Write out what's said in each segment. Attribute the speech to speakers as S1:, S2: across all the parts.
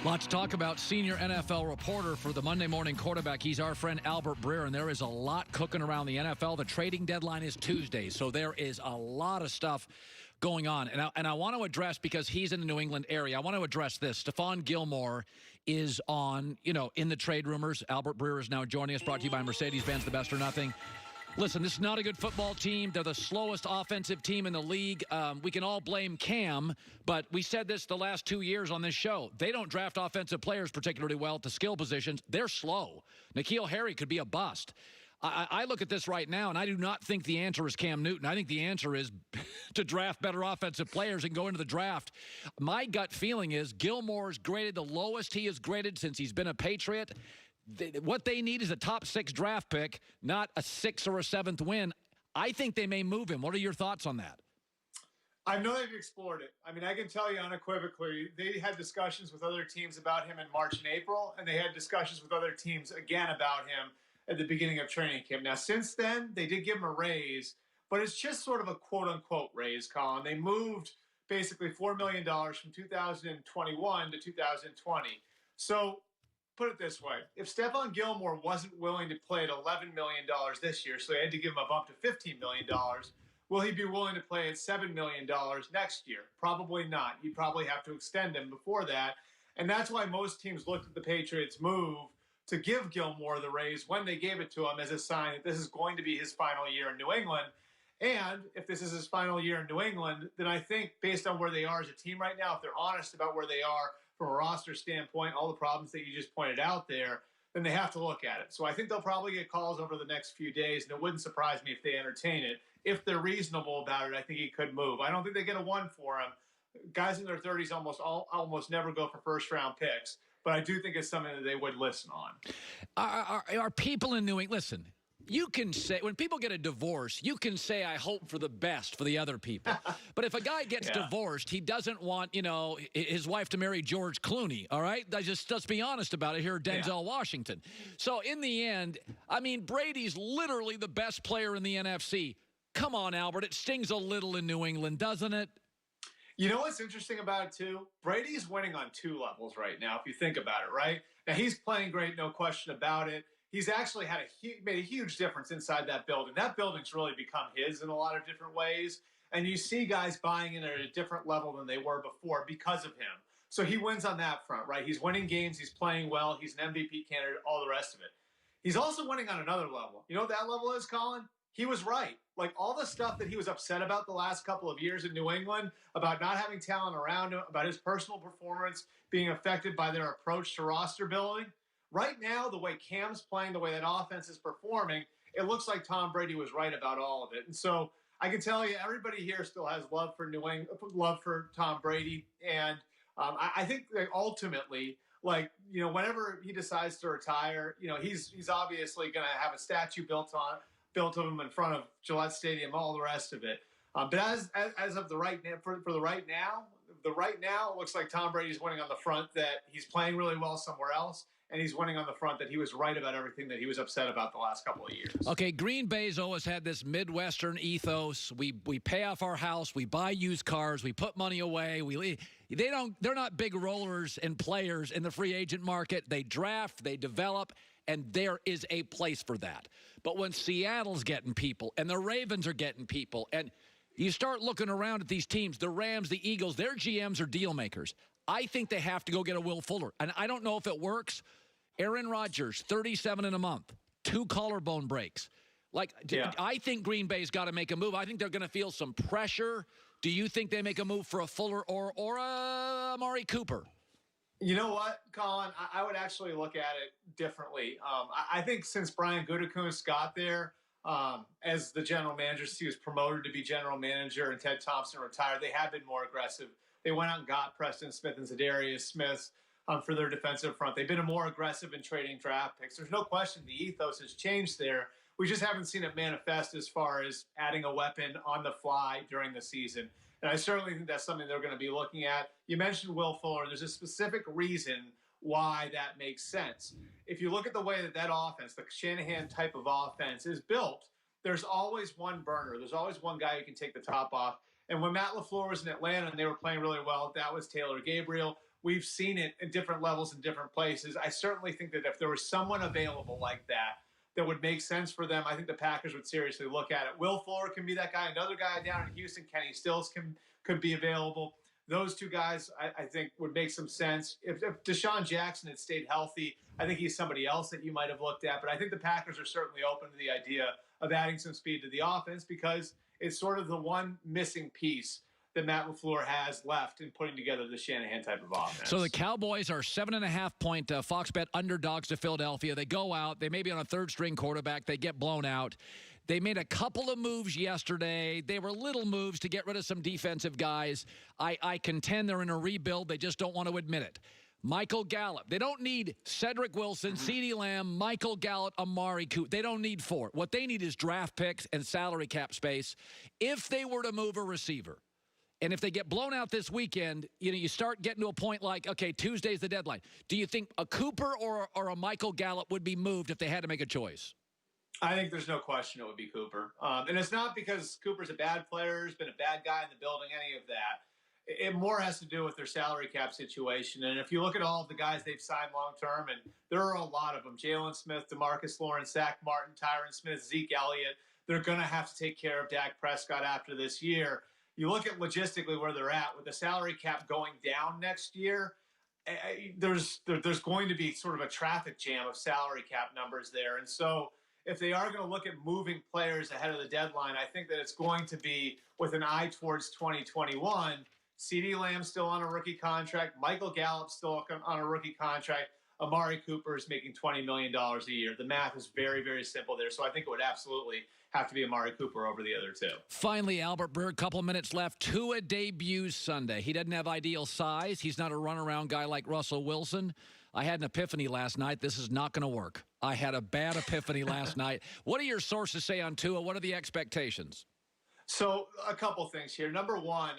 S1: Lots to talk about. Senior NFL reporter for the Monday Morning Quarterback. He's our friend Albert Breer, and there is a lot cooking around the NFL. The trading deadline is Tuesday, so there is a lot of stuff going on. And I want to address, because he's in the New England area, I want to address this. Stephon Gilmore is on, in the trade rumors. Albert Breer is now joining us, brought to you by Mercedes-Benz, the best or nothing. Listen, this is not a good football team. They're the slowest offensive team in the league. We can all blame Cam, but we said this the last 2 years on this show. They don't draft offensive players particularly well at the skill positions. They're slow. N'Keal Harry could be a bust. I look at this right now, and I do not think the answer is Cam Newton. I think the answer is to draft better offensive players and go into the draft. My gut feeling is Gilmore's graded the lowest he has graded since he's been a Patriot. What they need is a top 6 draft pick, not a 6th or a 7th win. I think they may move him. What are your thoughts on that?
S2: I know they've explored it. I mean, I can tell you unequivocally, they had discussions with other teams about him in March and April, and they had discussions with other teams again about him at the beginning of training camp. Now, since then, they did give him a raise, but it's just sort of a quote-unquote raise, Colin. They moved basically $4 million from 2021 to 2020. So put it this way. If Stephon Gilmore wasn't willing to play at $11 million this year, so they had to give him a bump to $15 million, will he be willing to play at $7 million next year? Probably not. You'd probably have to extend him before that. And that's why most teams looked at the Patriots' move to give Gilmore the raise when they gave it to him as a sign that this is going to be his final year in New England. And if this is his final year in New England, then I think based on where they are as a team right now, if they're honest about where they are from a roster standpoint, all the problems that you just pointed out there, then they have to look at it. So I think they'll probably get calls over the next few days, and it wouldn't surprise me if they entertain it. If they're reasonable about it, I think he could move. I don't think they get a 1 for him. Guys in their 30s almost never go for first-round picks, but I do think it's something that they would listen on.
S1: Are people in New England, listen, you can say, when people get a divorce, you can say, I hope for the best for the other people. But if a guy gets divorced, he doesn't want, his wife to marry George Clooney, all right? Let's be honest about it here, Denzel Washington. So in the end, I mean, Brady's literally the best player in the NFC. Come on, Albert, it stings a little in New England, doesn't it?
S2: You know what's interesting about it, too? Brady's winning on 2 levels right now, if you think about it, right? Now, he's playing great, no question about it. He's actually made a huge difference inside that building. That building's really become his in a lot of different ways. And you see guys buying in at a different level than they were before because of him. So he wins on that front, right? He's winning games. He's playing well. He's an MVP candidate, all the rest of it. He's also winning on another level. You know what that level is, Colin? He was right. Like all the stuff that he was upset about the last couple of years in New England, about not having talent around him, about his personal performance being affected by their approach to roster building. Right now, the way Cam's playing, the way that offense is performing, it looks like Tom Brady was right about all of it. And so I can tell you, everybody here still has love for New England, love for Tom Brady. And I think that ultimately, whenever he decides to retire, he's obviously going to have a statue built of him in front of Gillette Stadium, all the rest of it. But as of the right now, for the right now, it looks like Tom Brady's winning on the front that he's playing really well somewhere else. And he's winning on the front that he was right about everything that he was upset about the last couple of years.
S1: Okay, Green Bay's always had this Midwestern ethos. We pay off our house, we buy used cars, we put money away. They're not big rollers and players in the free agent market. They draft, they develop, and there is a place for that. But when Seattle's getting people and the Ravens are getting people, and you start looking around at these teams, the Rams, the Eagles, their GMs are deal makers. I think they have to go get a Will Fuller. And I don't know if it works. Aaron Rodgers, 37 in a month, 2 collarbone breaks. I think Green Bay's got to make a move. I think they're going to feel some pressure. Do you think they make a move for a Fuller or a Amari Cooper?
S2: You know what, Colin? I would actually look at it differently. I think since Brian Gutekunst got there as the general manager, he was promoted to be general manager, and Ted Thompson retired, they have been more aggressive. They went out and got Preston Smith and Zadarius Smith for their defensive front. They've been more aggressive in trading draft picks. There's no question the ethos has changed there. We just haven't seen it manifest as far as adding a weapon on the fly during the season. And I certainly think that's something they're going to be looking at. You mentioned Will Fuller. There's a specific reason why that makes sense. If you look at the way that offense, the Shanahan type of offense is built, there's always one burner. There's always one guy who can take the top off. And when Matt LaFleur was in Atlanta and they were playing really well, that was Taylor Gabriel. we've seen it at different levels in different places. I certainly think that if there was someone available like that would make sense for them, I think the Packers would seriously look at it. Will Fuller can be that guy. Another guy down in Houston, Kenny Stills, could be available. Those two guys, I think, would make some sense. If Deshaun Jackson had stayed healthy, I think he's somebody else that you might have looked at. But I think the Packers are certainly open to the idea of adding some speed to the offense because it's sort of the one missing piece that Matt LaFleur has left in putting together the Shanahan type of offense.
S1: So the Cowboys are 7.5-point Fox Bet underdogs to Philadelphia. They go out. They may be on a third-string quarterback. They get blown out. They made a couple of moves yesterday. They were little moves to get rid of some defensive guys. I contend they're in a rebuild. They just don't want to admit it. Michael Gallup. They don't need Cedric Wilson, CeeDee Lamb, Michael Gallup, Amari Cooper. They don't need four. What they need is draft picks and salary cap space. If they were to move a receiver, and if they get blown out this weekend, you start getting to a point like, okay, Tuesday's the deadline. Do you think a Cooper or a Michael Gallup would be moved if they had to make a choice?
S2: I think there's no question it would be Cooper. And it's not because Cooper's a bad player, has been a bad guy in the building, any of that. It more has to do with their salary cap situation. And if you look at all of the guys they've signed long-term, and there are a lot of them, Jalen Smith, DeMarcus Lawrence, Zach Martin, Tyron Smith, Zeke Elliott, they're going to have to take care of Dak Prescott after this year. You look at logistically where they're at with the salary cap going down next year, there's going to be sort of a traffic jam of salary cap numbers there. And so if they are going to look at moving players ahead of the deadline, I think that it's going to be with an eye towards 2021. CeeDee Lamb still on a rookie contract. Michael Gallup still on a rookie contract. Amari Cooper is making $20 million a year. The math is very, very simple there. So I think it would absolutely have to be Amari Cooper over the other two.
S1: Finally, Albert Breer, a couple minutes left. Tua debuts Sunday. He doesn't have ideal size. He's not a runaround guy like Russell Wilson. I had an epiphany last night. This is not going to work. I had a bad epiphany last night. What do your sources say on Tua? What are the expectations?
S2: So a couple things here. Number one,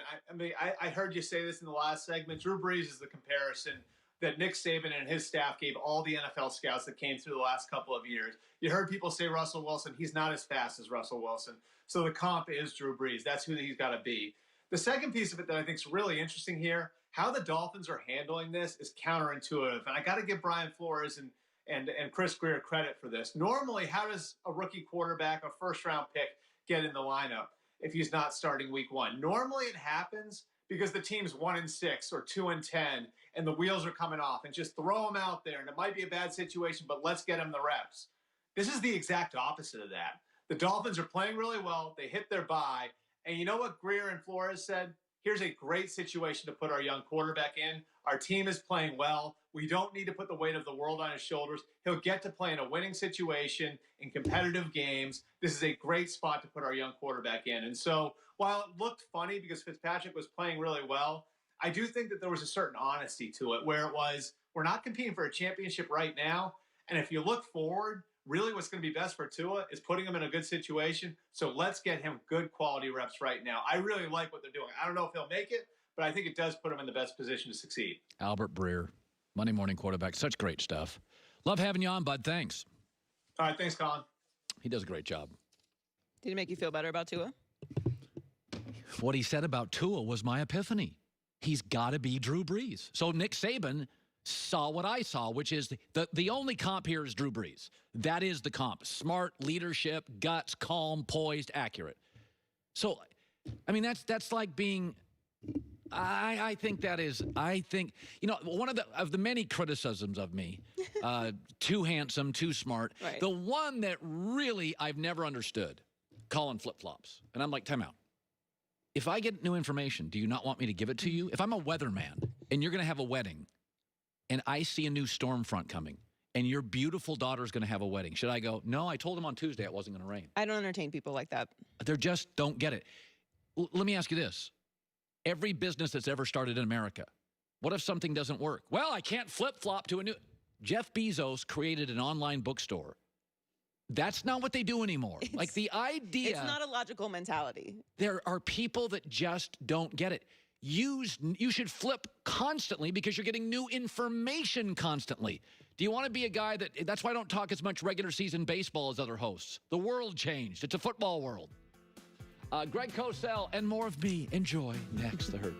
S2: I heard you say this in the last segment. Drew Brees is the comparison that Nick Saban and his staff gave all the NFL scouts that came through the last couple of years. You heard people say Russell Wilson. He's not as fast as Russell Wilson. So the comp is Drew Brees. That's who he's got to be. The second piece of it that I think is really interesting here, how the Dolphins are handling this is counterintuitive. And I got to give Brian Flores and Chris Greer credit for this. Normally, how does a rookie quarterback, a first-round pick, get in the lineup if he's not starting week one? Normally it happens because the team's 1-6 or 2-10 and the wheels are coming off, and just throw him out there. And it might be a bad situation, but let's get him the reps. This is the exact opposite of that. The Dolphins are playing really well. They hit their bye. And you know what Greer and Flores said? Here's a great situation to put our young quarterback in. Our team is playing well. We don't need to put the weight of the world on his shoulders. He'll get to play in a winning situation in competitive games. This is a great spot to put our young quarterback in. And so while it looked funny because Fitzpatrick was playing really well, I do think that there was a certain honesty to it where it was, we're not competing for a championship right now. And if you look forward, really what's going to be best for Tua is putting him in a good situation. So let's get him good quality reps right now. I really like what they're doing. I don't know if he'll make it, but I think it does put him in the best position to succeed.
S1: Albert Breer, Monday Morning Quarterback. Such great stuff. Love having you on, bud. Thanks.
S2: All right. Thanks, Colin.
S1: He does a great job.
S3: Did it make you feel better about Tua?
S1: What he said about Tua was my epiphany. He's got to be Drew Brees. So Nick Saban saw what I saw, which is the only comp here is Drew Brees. That is the comp. Smart, leadership, guts, calm, poised, accurate. So, I mean, that's like being... I think that is, one of the many criticisms of me, too handsome, too smart,
S3: right.
S1: The one that really I've never understood, calling flip-flops. And I'm like, time out. If I get new information, do you not want me to give it to you? If I'm a weatherman and you're going to have a wedding and I see a new storm front coming and your beautiful daughter's going to have a wedding, should I go, no, I told him on Tuesday it wasn't going to rain?
S3: I don't entertain people like that.
S1: They just don't get it. Let me ask you this. Every business that's ever started in America, what if something doesn't work? Well, I can't flip-flop to a new... Jeff Bezos created an online bookstore. That's not what they do anymore. Like the idea...
S3: It's not a logical mentality.
S1: There are people that just don't get it. You should flip constantly because you're getting new information constantly. Do you want to be a guy that... That's why I don't talk as much regular season baseball as other hosts. The world changed. It's a football world. Greg Cosell and more of me. Enjoy next, The Herd.